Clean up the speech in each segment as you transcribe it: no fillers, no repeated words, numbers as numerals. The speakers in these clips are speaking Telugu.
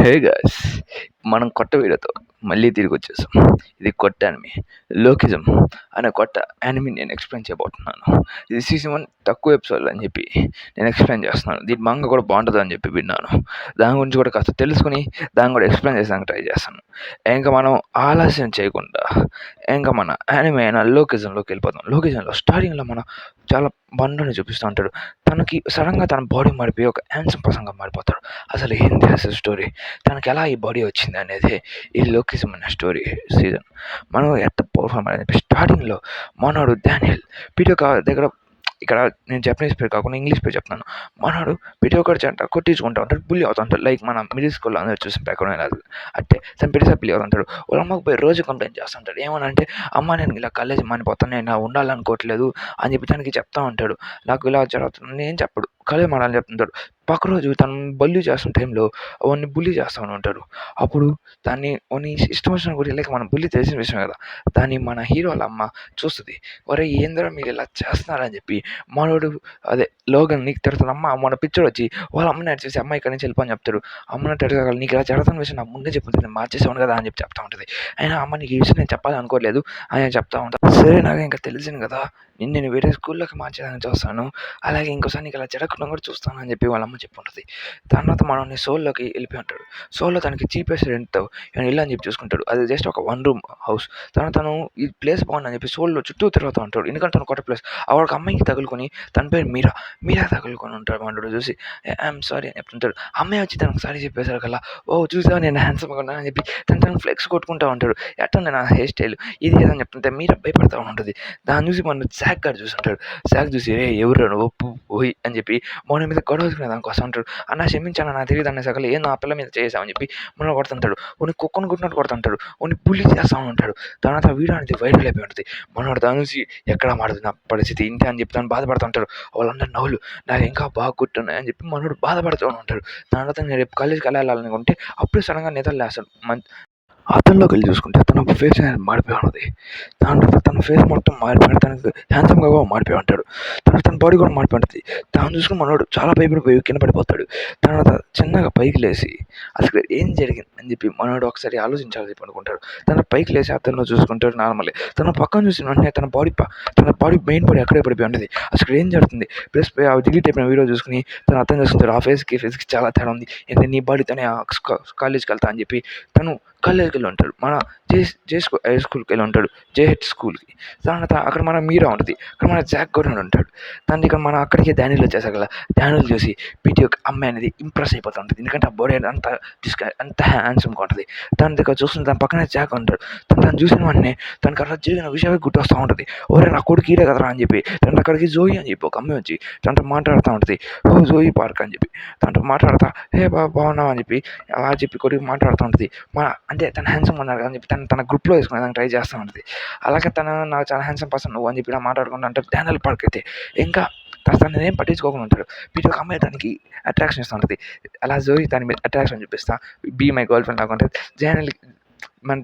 Hey guys! మనం కొత్త వీడియోతో మళ్ళీ తిరిగొచ్చేసాం. ఇది కొత్త యానిమీ. 'లోకిజం' అనే కొత్త యానిమీని నేను ఎక్స్‌ప్లెయిన్ చేయబోతున్నాను. ఇది సీజన్ 1 తక్కువ ఎపిసోడ్‌లు అని చెప్పి నేను ఎక్స్‌ప్లెయిన్ చేస్తున్నాను. దీని మంగా కూడా బాగుంటదని చెప్పి విన్నాను. దాని గురించి కూడా కాస్త తెలుసుకొని దాన్ని కూడా ఎక్స్‌ప్లెయిన్ చేసేదానికి ట్రై చేస్తాను. ఇంక మనం ఆలస్యం చేయకుండా ఇంక మన యానిమీ అయిన 'లోకిజం'లోకి వెళ్ళిపోదాం. 'లోకిజం'లో స్టార్టింగ్‌లో మనం చాలా బండని చూపిస్తూ ఉంటాడు. తనకి సడన్‌గా తన బాడీ మారిపోయి ఒక హ్యాండ్సమ్ పర్సన్‌గా మారిపోతాడు. అసలు ఏంది అసలు స్టోరీ? తనకి ఎలా ఈ బాడీ వచ్చింది అనేది ఈ 'లోకిజం' అనే స్టోరీ సీజన్. మనం ఎట్ట పర్ఫార్మ్ అని చెప్పి స్టార్టింగ్‌లో మనోడు డానియల్ పీటర్ దగ్గర, ఇక్కడ నేను జపనీస్ పేరు కాకుండా ఇంగ్లీష్ పేరు చెప్తున్నాను. మనోడు ప్రతి ఒక్కరి చెంట కొట్టించుకుంటూ ఉంటాడు, బుల్లీ అవుతూ ఉంటాడు. లైక్ మన మిడిల్ స్కూల్లో అందరూ చూసిన బ్యాక్గ్రౌండ్ అది. అంటే తను ప్రతిసారి బుల్లీ అవుతుంటాడు. వాళ్ళ అమ్మకి పోయి రోజు కంప్లైంట్ చేస్తుంటాడు. ఏమనంటే, అమ్మ నేను ఇలా కాలేజీ మానిపోతాను, నేను ఇలా ఉండాలనుకోవట్లేదు అని చెప్పి తనకి చెప్తా ఉంటాడు. నాకు ఇలా జరుగుతుంది ఏం చెప్పడు, కాలేజీ మానాలని చెప్తుంటాడు. పక్క రోజు తను బల్లి చేస్తున్న టైంలో వాడిని బుల్లీ చేస్తూ ఉంటాడు. అప్పుడు దాన్ని వాని ఇష్టం వచ్చిన కూడా లైక్ మన బుల్లీ తెలిసిన విషయం కదా, దాన్ని మన హీరో వాళ్ళ అమ్మ చూస్తుంది. ఒరేయ్ ఏందిరా మీరు ఇలా చేస్తున్నారని చెప్పి మనోడు అదే లోగన్ నీకు తిడుతున్న అమ్మ మన పిచ్చోడు వచ్చి వాళ్ళ అమ్మని అడిచేసి అమ్మ ఇక్కడి నుంచి వెళ్ళిపోని చెప్తాడు. అమ్మని తిడగల నీకు ఇలా జరుగుతున్న విషయం నాకు ముందే చెప్పింది, నేను మార్చేసాను కదా అని చెప్పి చెప్తా ఉంటుంది. అయినా అమ్మ నీకు ఈ విషయం నేను చెప్పాలని అనుకోలేదు అని చెప్తా ఉంటాను. సరే నాకు ఇంకా తెలిసింది కదా, నేను వేరే స్కూల్లోకి మార్చేదాన్ని చూస్తాను, అలాగే ఇంకోసారి నీకు అలా జరగకుండా కూడా చూస్తాను అని చెప్పి వాళ్ళ అమ్మ చెప్పి ఉంటుంది. తర్వాత మనల్ని సోల్లోకి వెళ్ళిపోయి ఉంటాడు. సోల్లో తనకి చీపెస్ట్ రెంట్తో ఇల్లు అని చెప్పి చూసుకుంటాడు. అది జస్ట్ ఒక 1 రూమ్ హౌస్. తను ఈ ప్లేస్ బాగుందని చెప్పి సోల్లో చుట్టూ తిరుగుతూ ఉంటాడు. ఎందుకంటే తను కొత్త ప్లేస్. ఒక అమ్మాయికి తగులుకొని, తన పేరు మీరా తగులుకొని ఉంటాడు. మనోడు చూసి ఐఎమ్ సారీ అని చెప్తుంటాడు. అమ్మాయి వచ్చి తనకు సారీ చెప్పేసరికి అలా, ఓ చూసావా నేను హ్యాండ్సమ్గా ఉన్నా అని చెప్పి తను ఫ్లెక్స్ కొట్టుకుంటూ ఉంటాడు. ఎట్టుంది నా హెయిర్ స్టైల్ ఇది ఏదని చెప్తుంటే మీరా భయపడతా ఉంటుంది. దాన్ని చూసి మన శాక్ గారు చూస్తుంటాడు. శాక్ చూసి ఎవరు నువ్వు పోయి అని చెప్పి మన మీద గొడవ వేసుకునే దానికోసం ఉంటాడు. అన్న క్షమించాను నాకు తెలియదు అనే సగలు ఏం నా పిల్ల మీద చేసామని చెప్పి మనం కొడుతుంటాడు. కొన్ని కుక్కను కొట్టినట్టు కొడుతుంటాడు. కొన్ని బుల్లి చేస్తూ ఉంటాడు. తర్వాత వీడియో అనేది వైరల్ అయిపోయి ఉంటుంది. మనోడు దాని నుంచి ఎక్కడ మాడుతుంది నా పరిస్థితి ఇంటి అని చెప్పి తను బాధపడుతుంటాడు. వాళ్ళందరూ నవ్వులు నాకు ఇంకా బాగా గుర్తున్నాయి అని చెప్పి మనోడు బాధపడుతూ ఉంటాడు. దాని తర్వాత నేను రేపు కాలేజీకి వెళ్ళాలనుకుంటే అప్పుడే సడన్గా నిద్రలు లేస్తాడు. అతనిలోకి వెళ్ళి చూసుకుంటే తన ఫేస్ అనేది మారిపోయి ఉన్నది. దాని తర్వాత తన ఫేస్ మొత్తం మారిపోయి తనకు హ్యాండ్సమ్గా మారిపోయి ఉంటాడు. తన బాడీ కూడా మారిపోయి ఉంటుంది. దాన్ని చూసుకుని మనోడు చాలా భయపడిపోయి కింద పడిపోతాడు. తర్వాత చిన్నగా పైకి లేచి అసలు ఏం జరిగింది అని చెప్పి మనోడు ఒకసారి ఆలోచించాలని చెప్పి అనుకుంటాడు. తన పైకి లేచి అతనిలో చూసుకుంటాడు. నార్మల్లీ తన పక్కన చూసిన వెంటనే తన బాడీ మెయిన్ బాడీ అక్కడే పడిపోయి ఉంటుంది. అసలు ఏం జరుగుతుంది ప్లస్ డిలీట్ అయిపోయిన వీడియో చూసుకుని తను అర్థం చేసుకుంటాడు. ఆ ఫేస్కి చాలా తేడా ఉంది, ఏంటంటే నీ బాడీతోనే కాలేజ్కి వెళ్తా అని చెప్పి తను కాలేజ్కి వెళ్ళి ఉంటాడు. మన హై స్కూల్కి వెళ్ళి ఉంటాడు, జేహెచ్ స్కూల్కి. తర్వాత అక్కడ మన మీరా ఉంటుంది, అక్కడ మన జాక్ కూడా ఉంటాడు. దాన్ని ఇక్కడ మన అక్కడికి డానియల్ వచ్చేసాక కదా, డానియల్ చూసి పీటీ యొక్క అమ్మాయి అనేది ఇంప్రెస్ అయిపోతూ ఉంటుంది. ఎందుకంటే ఆ బాడీ అంత హ్యాండ్సమ్గా ఉంటుంది. దాని దగ్గర చూస్తున్న దాని పక్కనే జాక్ ఉంటాడు. తను చూసిన వెంటనే తనకు అలా జరిగిన విషయమే గుర్తొస్తూ ఉంటుంది. ఓరే నా కొడుకు ఈడే కదరా అని చెప్పి తను అక్కడికి జోయి అని చెప్పి ఒక అమ్మాయి వచ్చి తనతో మాట్లాడుతూ ఉంటుంది. ఓ జోయి పార్క్ అని చెప్పి తనతో మాట్లాడతా బాగున్నావు అని చెప్పి అలా చెప్పి కొడుకు మాట్లాడుతూ ఉంటుంది. అంటే తను హ్యాండ్సమ్ ఉన్నారు అని చెప్పి తన గ్రూప్లో వేసుకునే దానికి ట్రై చేస్తూ ఉంటుంది. అలాగే తను నాకు చాలా హ్యాండ్సమ్ పర్సన్ నువ్వు అని చెప్పి ఇలా మాట్లాడుకుంటూ ఉంటారు. డానియల్ పార్క్ అయితే ఇంకా తను ఏం పట్టించుకోకుండా ఉంటాడు. వీటి ఒక అమ్మాయి దానికి అట్రాక్షన్ ఇస్తూ ఉంటుంది. అలా జోయి దాని మీద అట్రాక్షన్ చూపిస్తా బీ మై గర్ల్ ఫ్రెండ్ లాగా ఉంటుంది.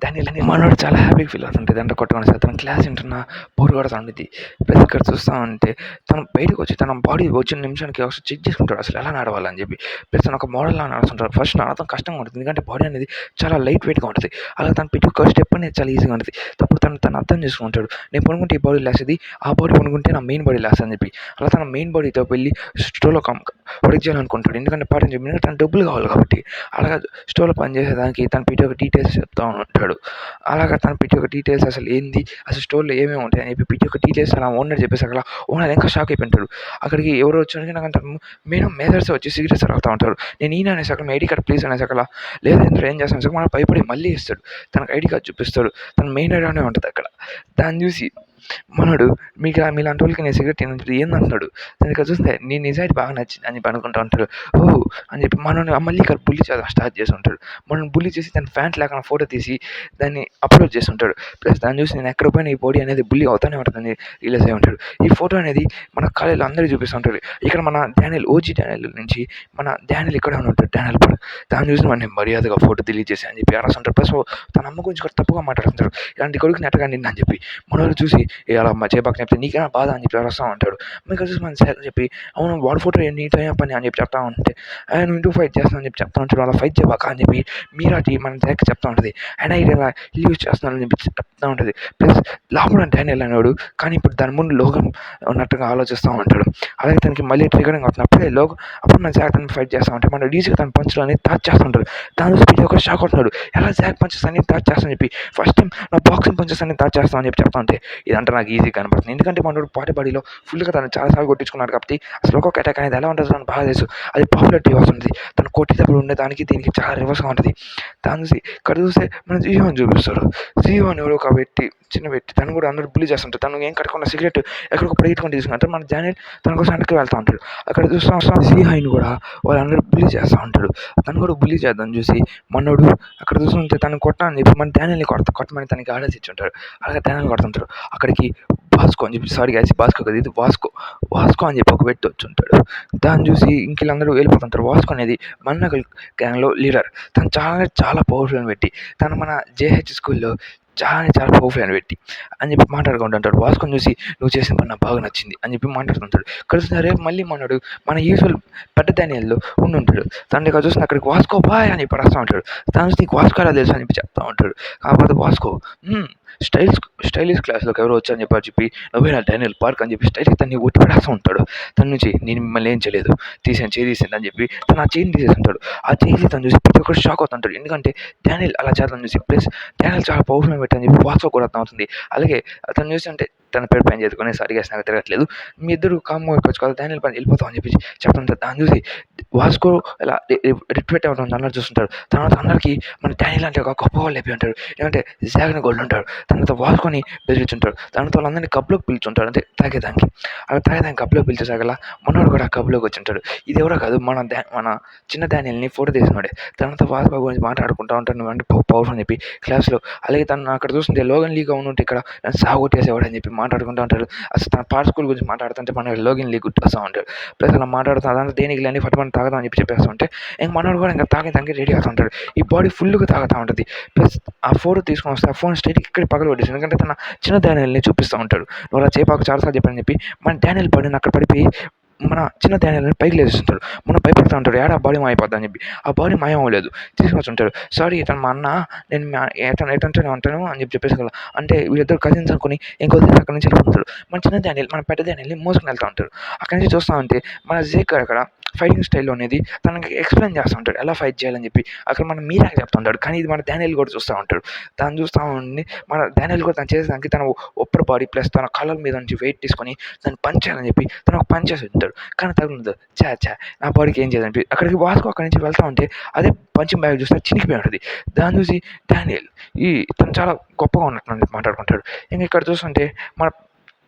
డానియల్ అని మనోడు చాలా హ్యాపీగా ఫీల్ అవుతుంటుంది. అంటే కొట్టుకొని సార్ తన క్లాస్ వింటున్న బోర్ కొడుతూ ఉంటుంది. ప్లస్ ఇక్కడ చూస్తూ ఉంటే తను బయటకు వచ్చి తన బాడీ వచ్చిన నిమిషానికి ఒకసారి చెక్ చేసుకుంటాడు అసలు ఎలా నడవాలని చెప్పి. ప్లస్ తను ఒక మోడల్లా నడుస్తుంటాడు. ఫస్ట్ నడవడం కష్టంగా ఉంటుంది, ఎందుకంటే బాడీ అనేది చాలా లైట్ వెయిట్గా ఉంటుంది. అలా తను పెట్టి ఒక స్టెప్ అనేది చాలా ఈజీగా ఉంటుంది. అప్పుడు తను అర్థం చేసుకుంటాడు, నేను పనుకుంటే ఈ బాడీ లేస్తుంది, ఆ బాడీ పనుకుంటే నా మెయిన్ బాడీ లేస్తుంది అని చెప్పి. అలా తన మెయిన్ బాడీతో వెళ్ళి స్టోర్లో వర్క్ చేయాలనుకుంటాడు. ఎందుకంటే పార్ట్ చెప్పి తన డబ్బులు కావాలి కాబట్టి. అలాగా స్టోర్లో పనిచేసేదానికి తన పీటీ ఒక డీటెయిల్స్ చెప్తా ఉంటాడు. అలాగా తన పీటీ ఒక డీటెయిల్స్ అసలు ఏంది, అసలు స్టోర్లో ఏమేమి ఉంటాయి అని చెప్పి పీటీ ఒక డీటెయిల్స్ అలా ఓనర్ చెప్పేసి అక్కడ ఓనర్ ఇంకా షాక్ అయిపోయింటాడు. అక్కడికి ఎవరు వచ్చారు నాకు అంటారు, మేనేజర్స్ వచ్చి సిగరెట్స్ తాగుతూ ఉంటారు. నేను ఈయన అనేసి అక్కడ ఐడి కార్డ్ ప్లీజ్ అనేసి అక్కడ లేదా ఏం చేస్తాను సార్ మనం భయపడి మళ్ళీ ఇస్తాడు. తనకు ఐడి కార్డ్ చూపిస్తాడు. తన మెయిన్ ఐడియానే ఉంటుంది అక్కడ. దాన్ని చూసి మనోడు మీలాంటి వాళ్ళకి నేను సిగరెట్ ఏందంటున్నాడు. దాన్ని ఇక్కడ చూస్తే నీ నిజాయితీ బాగా నచ్చింది అని చెప్పి అనుకుంటూ ఉంటాడు. ఓ అని చెప్పి మనల్ని మళ్ళీ ఇక్కడ బుల్లి చేయడం స్టార్ట్ చేసి ఉంటాడు. మనం బుల్లి చేసి దాని ఫ్యాంట్ లేకుండా ఫోటో తీసి దాన్ని అప్లోడ్ చేసి ఉంటాడు. ప్లస్ దాన్ని చూసి నేను ఎక్కడ పోయినా ఈ బాడీ అనేది బుల్లి అవుతానే ఉంటుందని రిలీజ్ అయి ఉంటాడు. ఈ ఫోటో అనేది మన కాలేజీలో అందరికీ చూపిస్తూ ఉంటాడు. ఇక్కడ మన ఓజీ డానియల్ నుంచి మన డానియల్ ఇక్కడే ఉంటాడు, డానియల్ పార్క్. దాన్ని చూసి మనం మర్యాదగా ఫోటో డిలీట్ చేసి అని చెప్పి అరాస్తుంటాడు. ప్లస్ తన అమ్మ గురించి కూడా తప్పుగా మాట్లాడుతుంటాడు. ఇలాంటి కొడుకుని ఎట్టగా నిన్న అని చెప్పి మనోళ్ళు చూసి అలా మా చేపక్క చెప్తే నీకేమైనా బాధ అని చెప్పి అరుస్తా ఉంటాడు. మీకు వచ్చేసి మన సార్ చెప్పి అవును వాడు ఫోటో నీతో ఏం పని అని చెప్పి చెప్తా ఉంటే ఆయన ఇంటూ ఫైట్ చేస్తాను అని చెప్పి చెప్తా ఉంటాడు. అలా ఫైట్ చేయబాక అని చెప్పి మీరాటి మన దగ్గర చెప్తా ఉంటుంది. ఆయన ఇది ఇలా యూజ్ చేస్తున్నాను అని చెప్పి చెప్తా ఉంటుంది. ప్లస్ లోపల డానియల్ అనేవాడు కానీ ఇప్పుడు దాని ముందు లోగన్ ఉన్నట్టుగా ఆలోచిస్తూ ఉంటాడు. అలాగే తనకి మళ్ళీ ట్రిగరింగ్ అవుతుంది. అప్పుడు మన జాక్ తను ఫైట్ చేస్తూ ఉంటే మన డీజీగా తన పంచులు అనేది టాచ్ చేస్తుంటాడు. దాని స్పీడ్ ఒక షాక్ అవుతున్నాడు. ఎలా జాక్ పంచెస్ అనేది టాచ్ చేస్తాను చెప్పి ఫస్ట్ టైం నా బాక్సింగ్ పంచెస్ అనేది టాచ్ చేస్తాను అని చెప్పి చెప్తా ఉంటే ఇదంటే నాకు ఈజీ కనపడుతుంది. ఎందుకంటే మనోడు బాడీలో ఫుల్గా తను చాలాసార్లు కొట్టించుకున్నాడు కాబట్టి అసలు ఒక్కొక్క అటాక్ అనేది ఎలా ఉంటుంది అని బాగా తెలుసు. అది పాపులారిటీ వస్తుంది. తను కొట్టేటప్పుడు ఉండే దానికి దీనికి చాలా రివర్స్గా ఉంటుంది. దాని చూసి ఇక్కడ చూస్తే మన జీవన్ చూపిస్తాడు. జీవన్ ఎవడో ఒక చిన్న వ్యక్తి తను కూడా అందరూ బుల్లి చేస్తుంటారు. తను ఏం కట్టుకున్న సిగరెట్ ఎక్కడికో పరిగెత్తుకొని తీసుకుంటారు. మన డానియల్ తన కోసం వెనక్కి వెళ్తూ ఉంటాడు. అక్కడ చూస్తాం జీహాయిని కూడా వాళ్ళందరూ బుల్లి చేస్తూ ఉంటాడు. తను కూడా బుల్లి చేద్దాం చూసి మనోడు అక్కడ చూస్తుంటే తను కొట్టని చెప్పి మన డానియల్ని కొట్టమని తనకి ఆర్డర్స్ ఇచ్చుంటారు. అలాగే డానియల్ కొడుతుంటారు. అక్కడికి వాస్కో అని చెప్పి సారీ గాయస్ వాస్కో కదా ఇది వాస్కో అని చెప్పి ఒక వ్యక్తి వచ్చి ఉంటాడు. దాన్ని చూసి ఇంకెళ్ళందరూ వెళ్ళిపోతుంటారు. వాస్కో అనేది మన్నగల్ గ్యాంగ్లో లీడర్. తను చాలా పవర్ఫుల్ అని పెట్టి తను మన జేహెచ్ స్కూల్లో చాలా పవర్ఫుల్ అని పెట్టి అని చెప్పి మాట్లాడుకుంటుంటాడు. వాస్కోని చూసి నువ్వు చేసిన పని నాకు బాగా నచ్చింది అని చెప్పి మాట్లాడుతుంటాడు. కలిసిన రేపు మళ్ళీ మనడు మన యూజువల్ పెద్ద డానియల్లో ఉండుంటాడు. తన దగ్గర చూసిన అక్కడికి వాస్కో బాయ్ అని చెప్పి రాస్తూ ఉంటాడు. తను చూసి నీకు వాస్కో ఎలా తెలుసు అని చెప్పి చెప్తా ఉంటాడు. కాకపోతే వాస్కో స్టైలిష్ క్లాస్లోకి ఎవరో వచ్చారని చెప్పి నువ్వేనా డానియల్ పార్క్ అని చెప్పి స్టైల్కి తన్ని ఒట్టి పడేస్తూ ఉంటాడు. తన నుంచి నేను మిమ్మల్ని ఏం చేయలేదు చేసింది అని చెప్పి తను ఆ చైన్ తీసేసి ఉంటాడు. ఆ చైన్ తను చూసి ప్రతి ఒక్కరు షాక్ అవుతుంటాడు. ఎందుకంటే డానియల్ అలా చేద్దాం చూసి ప్లస్ డానియల్ చాలా పవర్ఫుల్ పెట్టని చెప్పి వాస్కో కూడా అర్థం అవుతుంది. అలాగే అతను చూసి అంటే తన పేరు పైన చేసుకుని సరిగా నాకు తిరగట్లేదు మీ ఇద్దరు కామ్గా అయిపోవచ్చు కదా డానియల్ పని వెళ్ళిపోతాం అని చెప్పి చెప్తుంటారు. దాన్ని చూసి వాస్కో ఇలా రిట్వెట్ అవ్వడం అందరూ చూస్తుంటారు. తర్వాత అందరికీ మన డానియల్ అంటే ఒక గొప్ప వాళ్ళు అయిపోయి ఉంటాడు. ఎందుకంటే జాగ్ని గోల్డ్ ఉంటాడు. తర్వాత వాస్కోని బెదిరించుంటాడు. దానితో వాళ్ళందరినీ కప్లోకి పిలుచుంటాడు. అంటే తాగేదానికి అలా తాగేదానికి కప్లోకి పిలిచేసాగల మనోడు కూడా కప్లోకి వచ్చి ఉంటాడు. ఇది ఎవరో కాదు మన చిన్న డానియల్ని ఫోటో తీసినాడే. తర్వాత వాస్కో గురించి మాట్లాడుకుంటూ ఉంటాడు. నువ్వు పవర్ఫుల్ అని చెప్పి క్లాస్లో అలాగే తను అక్కడ చూస్తుంటే లోగన్ లీగ్ ఉంటే ఇక్కడ సాగొట్టేసేవాడు అని చెప్పి మాట్లాడుకుంటూ ఉంటాడు. అసలు తన పార్ట్ స్కూల్ గురించి మాట్లాడుతుంటే మన లోగన్ లీగ్ గుర్తొస్తూ ఉంటాడు. ప్లస్ అలా మాట్లాడుతూ అదంతా దేనికి లేని ఫట్ తాగదాం అని చెప్పి చెప్పేస్తూ ఉంటే ఇంక మనోడు కూడా ఇంకా తాగేదానికి రెడీ అవుతూ ఉంటాడు. ఈ బాడీ ఫుల్గా తాగుతూ ఉంటుంది. ప్లస్ ఆ ఫోటో తీసుకొని వస్తే ఆ ఫోన్ స్ట్రైట్ ఇక్కడ పగల కొట్టేసి ఎందుకంటే తన చిన్న డానియల్ని చూపిస్తూ ఉంటాడు. నువ్వు అలా చేపాకు చాలాసార్లు చెప్పని చెప్పి మన డానియల్ బాడీని అక్కడ పడిపోయి మన చిన్న డానియల్ని పైకి లేస్తుంటాడు. మనం భయపడుతూ ఉంటాడు. ఏడా బాడీ మాయపోద్దా అని చెప్పి ఆ బాడీ మాయం అవ్వలేదు. తీసుకొచ్చి ఉంటాడు. సారీ ఇతను మా అన్న నేను ఎటంటే ఉంటాను అని చెప్పేసి అంటే వీళ్ళిద్దరు కజిన్స్ అనుకుని ఇంకొద్ది అక్కడి నుంచి వెళ్ళిపోతాడు. మన చిన్న డానియల్ మన పెద్ద డానియల్ని మోసుకుని వెళ్తూ ఉంటాడు. అక్కడి నుంచి చూస్తూ ఉంటే మన జేక్ అక్కడ ఫైటింగ్ స్టైల్లో అనేది తనకి ఎక్స్ప్లెయిన్ చేస్తూ ఉంటాడు ఎలా ఫైట్ చేయాలని చెప్పి. అక్కడ మన మీరాకి చెప్తూ ఉంటాడు. కానీ ఇది మన డానియల్ కూడా చూస్తూ ఉంటాడు. తను చూస్తూ ఉండి మన డానియల్ కూడా తను చేసేదానికి తన ఒప్పర్ బాడీ ప్లస్ తన కాళ్ళ మీద నుంచి వెయిట్ తీసుకొని తను పంచ్ చేయాలని చెప్పి తను ఒక పంచ్ చేసి ఉంటాడు. కానీ తగులుతుంది నా బాడీకి ఏం చేయాలని అక్కడికి వాస్కో అక్కడి నుంచి వెళ్తూ ఉంటే అదే పంచింగ్ బ్యాగ్ చూస్తే చినికిపోయి ఉంటుంది. దాన్ని చూసి డానియల్ తను చాలా గొప్పగా ఉన్నట్టు మాట్లాడుకుంటాడు. ఇంకా ఇక్కడ చూస్తుంటే మన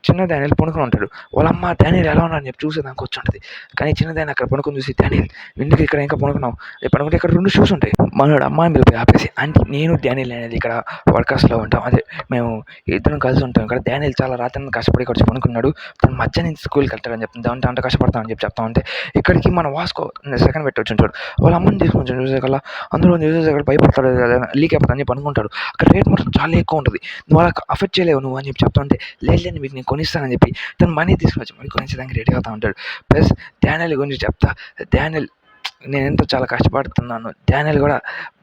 చిన్న డానియల్ పడుకుని ఉంటాడు. వాళ్ళ అమ్మ డానియల్ ఎలా ఉన్నాడని చెప్పి చూసేదానికి వచ్చి ఉంటుంది. కానీ చిన్న డానియల్ అక్కడ పడుకొని చూసి డానియల్ ఎందుకు ఇక్కడ ఇంకా పడుకున్నావు పడుకుంటే ఇక్కడ 2 షూస్ ఉంటాయి. మనోడు అమ్మాయిని పిలిపి ఆపేసి అంటే నేను డానియల్ అనేది ఇక్కడ వర్కర్స్లో ఉంటాం. అదే మేము ఇద్దరం కలిసి ఉంటాం. ఇక్కడ డానియల్ చాలా రాత్రి కష్టపడి ఇక్కడ వచ్చి పడుకున్నాడు. తను మధ్య నుంచి స్కూల్కి వెళ్తాడని చెప్తుంది. అంత కష్టపడతామని చెప్పి చెప్తా ఉంటే ఇక్కడికి మన వాస్కో సెకండ్ పెట్టి వచ్చి ఉంటాడు. వాళ్ళ అమ్మని తీసుకొని చూసేకల్లా అందులో చూసేసి అక్కడ భయపడతాడు లీక్ అయిపోతాను అని చెప్పి అనుకుంటాడు. అక్కడ రేట్ మాత్రం చాలా ఎక్కువ ఉంటుంది. నువ్వు అలా అఫెక్ట్ చేయలేవు నువ్వు అని చెప్పి చెప్తా ఉంటే లేదు మీకు నేను కొనిస్తానని చెప్పి తను మనీ తీసుకొచ్చి మళ్ళీ కొనిచ్చేదానికి రెడీ అవుతూ ఉంటాడు. ప్లస్ డానియల్ గురించి చెప్తా డానియల్ నేను ఎంతో చాలా కష్టపడుతున్నాను. డానియల్ కూడా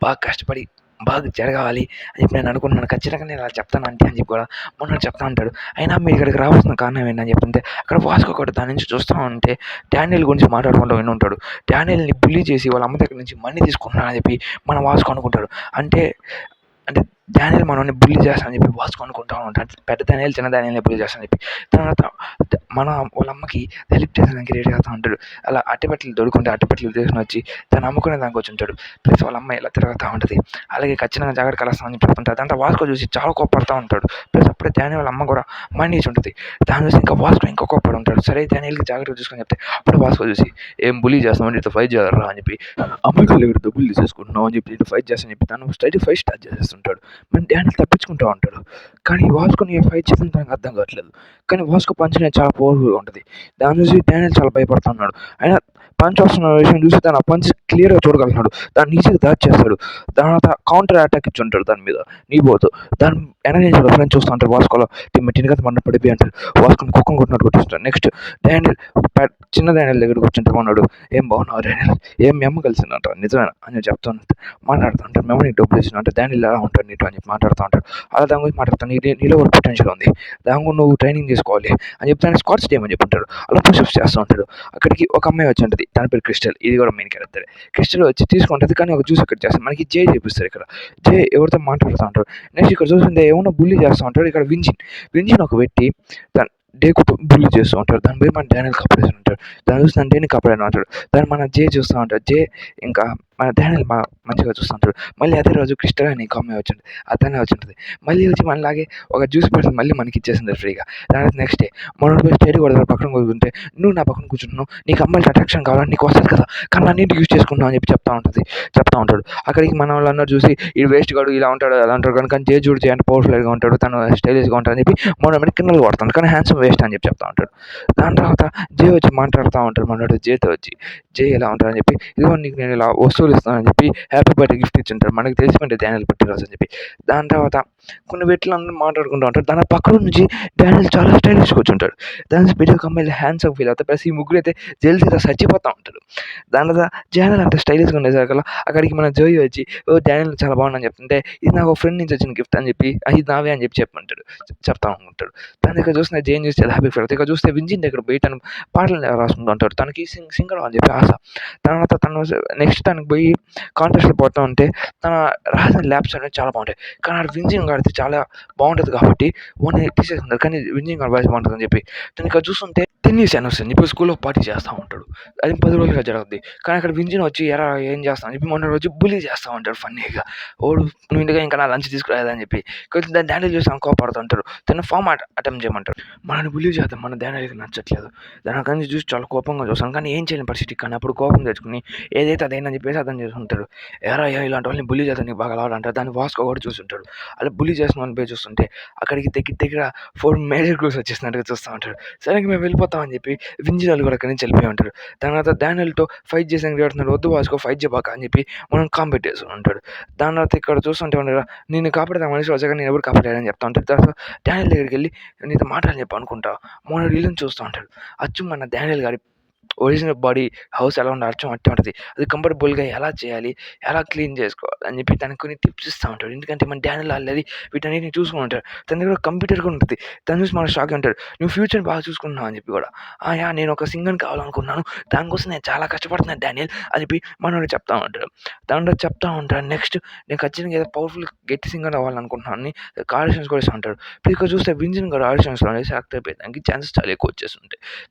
బాగా కష్టపడి బాగా జరగాలి అని చెప్పి నేను అనుకుంటున్నాను. ఖచ్చితంగా నేను అలా చెప్తాను అంటే అని చెప్పి కూడా మొన్న చెప్తా ఉంటాడు. అయినా మీరు ఇక్కడికి రావాల్సిన కారణం ఏంటని చెప్తుంటే అక్కడ వాస్కో కూడా దాని నుంచి చూస్తూ ఉంటే డానియల్ గురించి మాట్లాడుకుంటూ విని ఉంటాడు. డానియల్ని బుల్లీ చేసి వాళ్ళ అమ్మ దగ్గర నుంచి మనీ తీసుకుంటున్నాడని చెప్పి మన వాస్కో అనుకుంటాడు. అంటే డానియల్ మనల్ని బుల్లీ చేస్తానని చెప్పి వాస్కో అనుకుంటా ఉంటాడు. పెద్ద డానియల్ చిన్న డానియల్ని బుల్లీ చేస్తానని చెప్పి తర్వాత వాళ్ళ అమ్మకి హెల్ప్ చేసేదానికి రెడీ అవుతూ ఉంటాడు. అలా అట్టపెట్టెలు దొడుకుంటే అట్టపెట్టెలు తీసుకుని వచ్చి తను అమ్ముకునే దానికి వచ్చి ఉంటాడు. ప్లస్ వాళ్ళ అమ్మ ఇలా తిరుగుతూ ఉంటుంది. అలాగే ఖచ్చితంగా జాగ్రత్త కలుస్తామని చెప్పుకుంటాడు. దాంట్లో వాస్కో చూసి చాలా కోప్పడుతూ ఉంటాడు. ప్లస్ అప్పుడే డానియల్ వాళ్ళ అమ్మ కూడా మనీ ఇచ్చి ఉంటుంది. దాని చూసి ఇంకా వాస్కో ఇంకా కోప్పడి ఉంటాడు. సరే డానియల్కి జాగ్రత్త చూసుకొని చెప్తే అప్పుడు వాస్కో చూసి ఏం బుల్లీ చేస్తామని ఇట్లా ఫైట్ చేయాలరా అని చెప్పి అమ్మాయికి డబ్బులు తీసేసుకుంటున్నావు అని చెప్పి ఇట్లా ఫైట్ చేస్తానని చెప్పి తను స్టైల్ ఫైట్ స్టార్ట్ చేసేస్తుంటాడు. మన డానియల్ తప్పించుకుంటూ ఉంటాడు. కానీ వాస్కోని ఫైట్ చేసిన తనకు అర్థం కావట్లేదు. కానీ వాస్కో పంచ్ అనేది చాలా పవర్ఫుల్గా ఉంటుంది. దాని చూసి డానియల్ చాలా భయపడుతున్నాడు. అయినా పంచ్ వస్తున్న విషయం చూసి తను ఆ పంచ్ క్లియర్గా చూడగలుగుతాడు. దాన్ని ఈజీగా దాచి చేస్తాడు. తర్వాత కౌంటర్ అటాక్ ఇచ్చి ఉంటాడు దాని మీద నీబోతు. దాని వెనక నుంచి ఫ్రెండ్స్ చూస్తూ ఉంటారు. వాస్కోలో మెట్టిన కదా మన పడిపోయి అంటారు. వాస్కోని కుక్కను కొట్టినట్టు కొట్టిస్తాడు. నెక్స్ట్ డానియల్ చిన్న డానియల్ దగ్గర కూర్చుంటే ఉన్నాడు. ఏం బాగున్నావు డానియల్, ఏం మీ అమ్మ కలిసిందంట నిజమేనా అని చెప్తూ మాట్లాడుతూ ఉంటాడు. మేము నీకు డబ్బులు ఇచ్చిన అంటే డానియల్ ఎలా ఉంటాడు నీతో అని చెప్పి మాట్లాడుతూ ఉంటాడు. అలా దాని గురించి మాట్లాడుతాను. నీలో కూడా పొటెన్షియల్ ఉంది, దాని గురించి నువ్వు ట్రైనింగ్ తీసుకోవాలి అని చెప్తే ఆయన స్క్వాట్స్ చేయమని చెప్పుంటాడు. అలా పుషప్స్ చేస్తూ ఉంటాడు. అక్కడికి ఒక అమ్మాయి వచ్చి ఉంటుంది. దాని పేరు క్రిస్టల్. ఇది కూడా మెయిన్ క్యారెక్టర్. క్రిస్టల్ వచ్చి తీసుకుంటుంది, కానీ ఒక జ్యూస్ ఇక్కడ చేస్తాను. మనకి జే చూపిస్తారు. ఇక్కడ జే ఎవరితో మాట్లాడుతూ ఉంటాడు. నెక్స్ట్ ఇక్కడ చూస్తుంటే ఏమన్నా బుల్లీ చేస్తూ ఉంటాడు. ఇక్కడ వింజిన్ ఒక వ్యక్తి తన డేకుతో బుల్లీ చేస్తూ ఉంటాడు. దాని పోయి మన డానియల్ కప్పడేసి ఉంటాడు. దాన్ని చూసి నన్ను దేనికి కప్పడని అంటాడు. దాన్ని మన జే చూస్తూ ఉంటాడు. జే ఇంకా మన డానియల్ మంచిగా చూస్తూ ఉంటాడు. మళ్ళీ అదే రోజు క్రిస్టల్ అని ఇంకో అమ్మాయి వచ్చింది. అతనే వచ్చి ఉంటుంది. మళ్ళీ వచ్చి మనలాగే ఒక జ్యూస్ పెడుతుంది. మళ్ళీ మనకి ఇచ్చేసింది ఫ్రీగా. దాని నెక్స్ట్ డే మనం పోయి స్టేట్ కూడా పక్కన కూర్చుంటే నువ్వు నా పక్కన కూర్చుంటున్నావు, నీకు అమ్మాయిలకి అట్రాక్షన్ కావాలని నీకు వస్తుంది కదా, కానీ నన్ను యూజ్ చేసుకుంటున్నావు అని చెప్పి చెప్తా ఉంటాడు. అక్కడికి మన వాళ్ళందరూ చూసి ఈ వేస్ట్ గాడు ఇలా ఉంటాడు అలా ఉంటాడు, కానీ జే చూడు అంటే పవర్ఫుల్గా ఉంటాడు, తను స్టైలిష్గా ఉంటాడు అని చెప్పి మన మీద కిందలు కొడతాడు. కానీ హ్యాండ్సమ్ వేస్ట్ అని చెప్పి చెప్తా ఉంటాడు. దాని తర్వాత జే వచ్చి మాట్లాడుతూ ఉంటాడు. మనోడు జేతో వచ్చి జే ఎలా ఉంటాడని చెప్పి, ఇదిగో నీకు నేను ఇలా వస్తువులు ఇస్తానని చెప్పి హ్యాపీ బర్త్డే గిఫ్ట్ ఇచ్చింటాడు. మనకి తెలిసిపోయింది డానియల్ పుట్టినరోజు అని చెప్పి. దాని తర్వాత కొన్ని వీటిలో అందరూ మాట్లాడుకుంటూ ఉంటారు. దాని పక్కన నుంచి డానియల్ చాలా స్టైలిష్గా కూర్చుంటాడు. దాని స్పీడ్గా అమ్మాయిలు హ్యాండ్సమ్ ఫీల్ అవుతారు. ప్లస్ ఈ ముగ్గురు అయితే జెల్సీగా చచ్చిపోతూ ఉంటాడు. దాని తర్వాత డానియల్ అంత స్టైలిష్గా ఉండేసరికి అక్కడికి మన జోయి వచ్చి ఓ డానియల్ చాలా బాగుందని చెప్తుంటే, ఇది నాకు ఫ్రెండ్ నుంచి వచ్చిన గిఫ్ట్ అని చెప్పి ఇది నావే అని చెప్పి చెప్పమంటాడు. చెప్తా ఉంటాడు. దాని దగ్గర చూస్తే జైన్ చూస్తే హ్యాపీ ఫీల్ అవుతుంది. ఇక్కడ చూస్తే వింజిన్ దగ్గర పోయి తను పాటలు రాసుకుంటూ ఉంటాడు. తనకి సింగర్ అని చెప్పి ఆశ. తర్వాత తను నెక్స్ట్ తనకు పోయి కాంటెస్ట్లో పోతూ ఉంటే తన రాసిన ల్యాబ్స్ అనేవి చాలా బాగుంటాయి. కానీ ఆ వింజిన్ గాడితే చాలా బాగుంటుంది కాబట్టి ఓన్లీ తీసేసుకుంటారు. కానీ వింజిన్ గాడి వాయిస్ బాగుంటుంది అని చెప్పి తను ఇక్కడ చూస్తుంటే 10 years యానివర్సరీ ఇప్పుడు స్కూల్లో పార్టీ చేస్తూ ఉంటాడు. అది 10 రోజులుగా జరుగుద్ది. కానీ అక్కడ వింజిన్ వచ్చి ఎరా ఏం చేస్తావు అని చెప్పి మొన్న రోజు బుల్లీ చేస్తూ ఉంటాడు ఫన్నీగా. ఓడు నువ్వు ఇంటిగా ఇంకా నా లంచ్ తీసుకురాలేదని చెప్పి కొంచెం దాన్ని డానియల్ చూసి కోపడుతుంటారు. తను ఫామ్ అటెంప్ట్ చేయమంటారు. మనని బుల్లీ చేద్దాం, మన డానియల్కి నచ్చట్లేదు. దాని అక్కడి చూసి చాలా కోపంగా చూస్తాను. కానీ ఏం చేయలేని పరిస్థితి. కానీ అప్పుడు కోపం తెచ్చుకుని ఏదైతే అదేనని చెప్పేసి అర్థం చేసుకుంటారు. ఎరా ఇలాంటి వాళ్ళని బుల్లీ చేద్దాం నీకు బాగా అలవాటు అంటారు. దాన్ని వాస్కో కూడా చూస్తుంటాడు. అలా బుల్లీ చేసిన వాళ్ళని పోయి చూస్తుంటే అక్కడికి దగ్గర 4 మేజర్ గ్రూప్స్ వచ్చేసినట్టుగా చూస్తూ ఉంటారు. సరే మేము వెళ్ళిపోతామని చెప్పి వింజిన్ వాళ్ళు కూడా అక్కడి నుంచి వెళ్ళిపోయి ఉంటారు. తర్వాత డానియల్తో ఫైట్ చేసానికి ఆడుతున్నాడు. వద్దు వాస్కో ఫైట్ చేయబాక అని చెప్పి మనం కాంపిట్ చేస్తూ ఉంటాడు. దాని తర్వాత ఇక్కడ చూస్తుంటే ఉండగా నేను కాపాడతా మనిషి వచ్చాక నేను ఎవరు కాపాడాలని చెప్తా ఉంటాడు. తర్వాత డానియల్ దగ్గరికి వెళ్ళి నీతో మాట్లాడని చెప్పి అనుకుంటా మన ఇల్లుని చూస్తూ ఉంటాడు. అచ్చు మన డానియల్ గారి ఒరిజినల్ బాడీ హౌస్ ఎలా ఉండాలి అచ్చం అట్టే ఉంటుంది. అది కంఫర్టబుల్గా ఎలా చేయాలి, ఎలా క్లీన్ చేసుకోవాలి అని చెప్పి తనకు కొన్ని టిప్స్ ఇస్తూ ఉంటాడు. ఎందుకంటే మన డానియల్ ఆల్రెడీ వీటన్నిటిని చూసుకుని ఉంటాడు. తన దగ్గర కంప్యూటర్ కూడా ఉంటుంది. తను చూసి మన షాక్ ఉంటాడు. నువ్వు ఫ్యూచర్ బాగా చూసుకున్నావు అని చెప్పి కూడా. యా నేను ఒక సింగర్ని కావాలనుకున్నాను, దానికోసం నేను చాలా కష్టపడుతున్నాను డానియల్ అని చెప్పి మనోడు చెప్తా ఉంటాడు. దాంట్లో చెప్తా ఉంటాడు. నెక్స్ట్ నేను ఖచ్చితంగా ఏదో పవర్ఫుల్ గట్టి సింగర్ అవ్వాలనుకుంటున్నాను అని ఆడిషన్స్ కూడా ఇస్తూ ఉంటాడు. ఇక్కడ చూస్తే వింజిన్ కూడా ఆడిషన్స్లో సెలెక్ట్ అయిపోయేదానికి ఛాన్సెస్ చాలా ఎక్కువ వచ్చేస్తుంటాయి.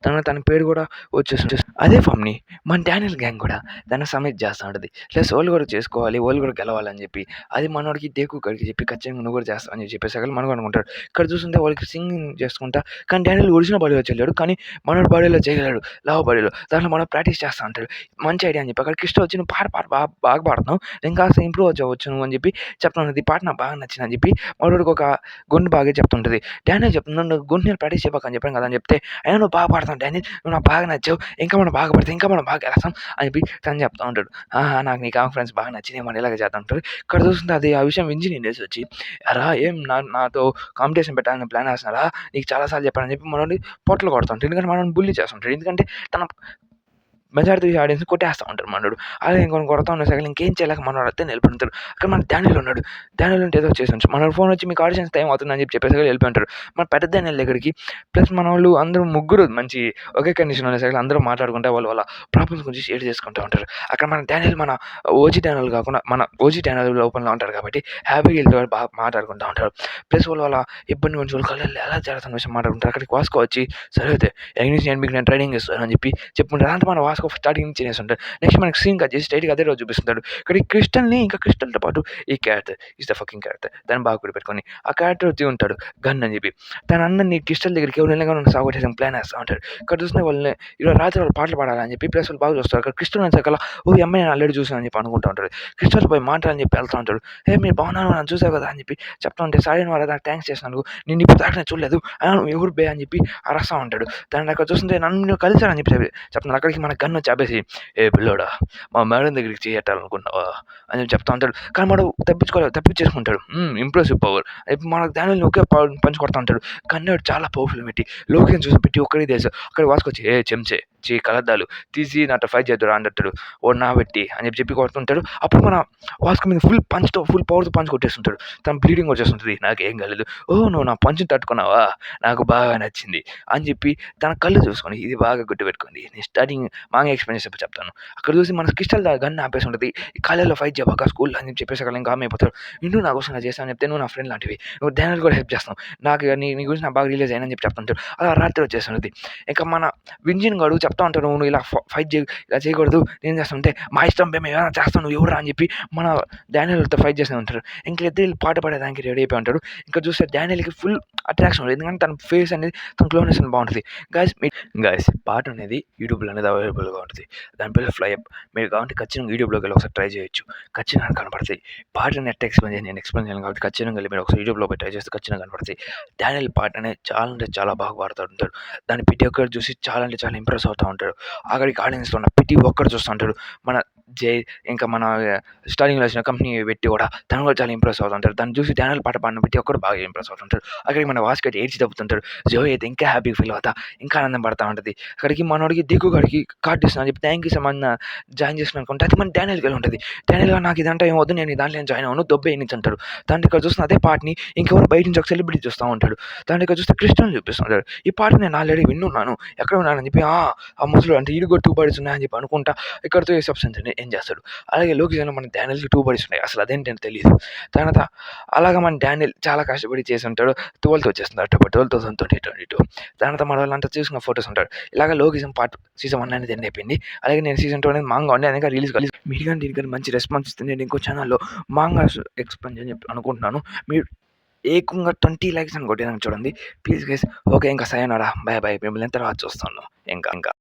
తన పేరు కూడా వచ్చేస్తుంటుంది. అదే ఫామ్‌ని మన డానియల్ గ్యాంగ్ కూడా దాన్ని సబ్మిట్ చేస్తా ఉంటది. ప్లస్ వాళ్ళు కూడా చేసుకోవాలి, వాళ్ళు కూడా గెలవాలని చెప్పి అది మనోడికి డేకు గాడికి చెప్పి ఖచ్చితంగా నువ్వు కూడా చేస్తావు అని చెప్పేసి మనోడు అనుకుంటాడు. ఇక్కడ చూస్తుంటే వాళ్ళకి సింగింగ్ చేసుకుంటా కానీ డానియల్ ఒరిజినల్ బాడీలో చేయలేడు. కానీ మనోడి బాడీలో చేయగలడు, లావు బాడీలో. దాంట్లో మనం ప్రాక్టీస్ చేస్తా ఉంటాడు. మంచి ఐడియా అని చెప్పి అక్కడ కిష్ట వచ్చి నువ్వు పాట బాగా పాడుతున్నావు, నేను కాస్త ఇంప్రూవ్ అవ్వచ్చు నువ్వు అని చెప్పి చెప్తున్నది. ఈ పాట నాకు బాగా నచ్చింది అని చెప్పి మనోడికి ఒక గొంతు బాగా చెప్తుంటది. డానియల్ చెప్తుంది నువ్వు గొంతు నేను ప్రాక్టీస్ చేయబాక అని చెప్పాను కదా అని చెప్తే అయినా నువ్వు బాగా పాడుతున్నావు డానియల్, నువ్వు నాకు బాగా నచ్చావు, ఇంకా మనం బాగా పడితే ఇంకా మనం బాగా గెలుస్తాం అని చెప్పి తను చెప్తా ఉంటాడు. నాకు నీ కాన్ఫిడెన్స్ బాగా నచ్చింది మనం ఇలాగ చేద్దాం ఉంటారు. ఇక్కడ చూస్తుంటే అది ఆ విషయం ఇంజనీర్ చేసి వచ్చి ఎరా ఏం నాతో కాంపిటీషన్ పెట్టాలని ప్లాన్ వేస్తున్నారా, నీకు చాలాసార్లు చెప్పానని చెప్పి మనోడిని పొట్టలు కొడుతుంటాడు. ఎందుకంటే మనం బుల్లీ చేస్తుంటాడు. ఎందుకంటే తన మెజారిటీ ఆడియన్స్ కొట్టేస్తూ ఉంటారు మనోడు. అలా ఇంకొన్ని కొడతా ఉన్న సగలు ఇంకేం చేయలేక మనోడు అదే నిలబడుతారు. అక్కడ మన డానియల్ ఉన్నాడు. డానియల్ ఉంటే ఏదో చేసి ఉంటారు. మన ఫోన్ వచ్చి మీకు ఆడిషన్స్ టైం అవుతుందని చెప్పి చెప్పేసి వెళ్ళిపోయి ఉంటారు. మన పెద్ద డానియల్ దగ్గరికి ప్లస్ మన వాళ్ళు అందరూ ముగ్గురు మంచి ఒకే కండిషన్ ఉన్న సగలు అందరూ మాట్లాడుకుంటే వాళ్ళ ప్రాబ్లమ్స్ గురించి షేర్ చేసుకుంటూ ఉంటారు. అక్కడ మన డానియల్ మన ఓజీ డానియల్ కాకుండా మన ఓజీ డానియల్ ఓపెన్లో ఉంటారు కాబట్టి హ్యాపీగా వెళ్తూ బాగా మాట్లాడుకుంటూ ఉంటారు. ప్లస్ వాళ్ళ ఇబ్బంది గురించి వాళ్ళ కళ్ళు ఎలా జరుగుతున్న విషయం మాట్లాడుకుంటారు. అక్కడికి వాస్కో వచ్చి సరే అయితే నేను మీకు నేను ట్రైనింగ్ ఇస్తాను అని చెప్పి చెప్పుకుంటారు. దాంతో మన వాస్కో స్టార్టింగ్ నుంచి చేస్తుంటాడు. నెక్స్ట్ మనకి సీన్ కట్ చేసి స్ట్రైట్గా అదే రోజు చూపిస్తుంటాడు. ఇక్కడ ఈ ఇంకా క్రిస్టల్తో పాటు ఈ character is the fucking character దాన్ని బాగా కూడా పెట్టుకొని ఆ క్యారెక్టర్ వచ్చి ఉంటాడు గన్ అని చెప్పి తన అన్నని క్రిస్టల్ దగ్గరికి ఎవరు నెలగా సాగొట్టేసి ప్లాన్ వేస్తూ ఉంటాడు. ఇక్కడ చూసిన వాళ్ళని ఈరోజు రాత్రి వాళ్ళు పాటలు పాడాలని చెప్పి ప్లస్ వాళ్ళు బాగా చూస్తారు. అక్కడ క్రిస్టల్ వచ్చాక ఓ అమ్మాయి నేను ఆల్రెడీ చూసాను అని చెప్పి అనుకుంటూ ఉంటాడు. క్రిస్టల్ పోయి మాట్లాడని చెప్పి వెళ్తూ ఉంటాడు. మీరు బాగున్నాను నన్ను చూసావు కదా అని చెప్పి చెప్తా ఉంటే సారీ వాళ్ళ నాకు థ్యాంక్స్ చేసినందుకు, నేను ఇప్పుడు దాకా నేను చూడలేదు ఎవరు బే అని చెప్పి అరస్తా ఉంటాడు. దాన్ని అక్కడ చూస్తుంటే నన్ను కలిసారని చెప్పి చెప్తున్నాడు. అక్కడికి మన గన్ వచ్చి ఆపేసి, "ఏ పిల్లోడా, మా మేడం దగ్గరికి చెయ్యెట్టాలనుకుంటున్నావా" అని చెప్పి చెప్తా ఉంటాడు. కానీ వాడు తప్పించేసుకుంటాడు. Impressive power. ఇప్పుడు మనకు డానియల్‌ని ఒకే పంచ్ కొడతా ఉంటాడు. కానీ వాడు చాలా పవర్‌ఫుల్ పెట్టి. లోకిని చూసిన ప్రతి ఒక్కడికి తెలుసు. అక్కడ వాసుకొచ్చి, "ఏ చెంచే, కళ్ళద్దాలు తీసి నాతో ఫైట్ చేద్దురా" అంటాడు. "ఓ నా పెట్టి" అని చెప్పి కొడుతుంటాడు. అప్పుడు మన వాస్కో మీద ఫుల్ పవర్‌తో పంచ్ కొట్టేస్తుంటాడు. తను బ్లీడింగ్ వచ్చేస్తుంటది. "నాకేం కాలేదు. ఓహ్! నువ్వు నా పంచ్‌ని తట్టుకున్నావా? నాకు బాగా నచ్చింది" అని చెప్పి తన కళ్ళు చూసుకొని, ఇది బాగా గుర్తుపెట్టుకోండి. నేను స్టార్టింగ్ మాంగా ఎక్స్‌ప్లెయిన్ చేసేటప్పుడు చెప్తాను. అక్కడ చూసి మన క్రిస్టల్ గన్ ఆపేసి ఉంటది. కాలేజ్‌లో ఫైట్ చేయబాక స్కూల్‌లో అని చెప్పేసి అక్కడ ఇంకా ఆమె అయిపోతాడు. "నువ్వు నా కోసం ఇలా చేసావు" అని చెప్తే, "నువ్వు నా ఫ్రెండ్ లాంటివి. నువ్వు డానియల్ కూడా హెల్ప్ చేస్తున్నావు. నాకు నీ గురించి నాకు బాగా రియలైజ్ అయ్యాను" అని చెప్పి చెప్తుంటాడు. అలా రాత్రి వచ్చేస్తున్నది. ఇంకా మన వింజిన్ గాడు చెప్తా ఉంటాడు, "నువ్వు ఇలా ఫైట్ ఇలా చేయకూడదు. నేను చేస్తుంటే మా ఇష్టం మేమేమైనా చేస్తాం. నువ్వు ఎవరురా" అని చెప్పి మన డానియల్‌తో ఫైట్ చేస్తూ ఉంటారు. ఇంక ఇద్దరు పాట పాడేదానికి రెడీ అయిపోయి ఉంటాడు. ఇంకా చూస్తే డానియల్‌కి ఫుల్ అట్రాక్షన్ ఉంటుంది. ఎందుకంటే తన ఫేస్ అనేది, తన క్లోనెస్ అనేది బాగుంటుంది. గైస్ పాట అనేది యూట్యూబ్‌లో అనేది అవైలబుల్‌గా ఉంటుంది. దాని పేరు ఫ్లై అప్. మీరు కావాలంటే ఖచ్చితంగా యూట్యూబ్‌లోకి వెళ్ళి ఒకసారి ట్రై చేయొచ్చు. ఖచ్చితంగా కనపడతాయి. పాటని ఎట్లా ఎక్స్‌ప్లెయిన్ చేయాలి, నేను ఎక్స్‌ప్లెయిన్ చేయను కాబట్టి ఖచ్చితంగా వెళ్ళి మీరు ఒకసారి యూట్యూబ్‌లో పోయి ట్రై చేస్తే ఖచ్చితంగా కనపడతాయి. డానియల్ పాట అనేది చాలా అంటే చాలా బాగా పాడుతూ ఉంటాడు. దాన్ని ప్రతి ఒక్కరు చూసి చాలా అంటే చాలా ఇంప్రెస్ అవుతూ ఉంటాడు. అక్కడికి ఆడియన్స్‌లో ఉన్న ప్రతి ఒక్కరు చూస్తూ ఉంటాడు. మన ఇంకా మన స్టార్టింగ్‌లో వచ్చిన కంపెనీ వ్యక్తి కూడా తను కూడా చాలా ఇంప్రెస్ అవుతుంటాడు. దాన్ని చూసి డానియల్ పాట పాడిన ప్రతి ఒక్కరు బాగా ఇంప్రెస్ అవుతుంటారు. అక్కడికి మన వాస్కట్ ఏడ్చి తప్పుతుంటాడు. జోయ్ అయితే ఇంకా హ్యాపీగా ఫీల్ అవుతా, ఇంకా ఆనందం పడతా ఉంటది. అక్కడికి మనోడికి దిక్కు గాడికి కార్డ్ ఇస్తున్నా అని చెప్పి thank you so much join చేసిన అనుకుంటే అది మన డానియల్‌కి వెళ్ళి ఉంటది. డానియల్ గారు నాకు ఇదంతా ఏం వద్దు, నేను ఈ దాంట్లో జాయిన్ అవ్వను, దొబ్బేయి నుంచి అంటాడు. దాంట్లో ఇక్కడ చూస్తున్న అదే పాటని ఇంకెవరో బయట నుంచి ఒక సెలబ్రిటీ చూస్తూ ఉంటాడు. దాంట్లో ఇక్కడ చూస్తే కృష్ణని చూపిస్తుంటాడు. ఈ పాట నేను ఆల్రెడీ విన్నున్నాను, ఎక్కడ ఉన్నానని చెప్పి ఆ ముసలోడు అంటే ఈడికి కూడా 2 బాడీస్ ఉన్నాయని చెప్పి అనుకుంటా ఇక్కడితో ఈ సబ్స్టెన్స్ ఏం చేస్తాడు. అలాగే లోకేష్‌లో మన డానియల్‌కి 2 బాడీస్ ఉన్నాయి. అసలు అదేంటని తెలీదు. తర్వాత అలాగా మన డానియల్ చాలా కష్టపడి చేసి ఉంటాడు. 12th వచ్చేస్తుంది అక్టోబర్ 12, 2022. తర్వాత మన వాళ్ళంతా చూసుకున్న ఫోటోస్ ఉంటారు. ఇలాగ లోకిజం పార్ట్ సీజన్ 1 అనేది ఎండ్ అయిపోయింది. అలాగే నేను సీజన్ 2 అనేది మాంగా ఉంది. అందుకే రిలీజ్ మీడియా దీనికి మంచి రెస్పాన్స్ ఇస్తుంది. నేను ఇంకో ఛానల్‌లో మాంగాస్ ఎక్స్‌ప్లెయిన్ చేయని చెప్పి అనుకుంటున్నాను. మీరు ఏకంగా 20 లైక్స్ అని కొట్టాను చూడండి. Please guys. ఓకే, ఇంకా సయనరా. By by. మిమ్మల్ని తర్వాత చూస్తాను. ఇంకా.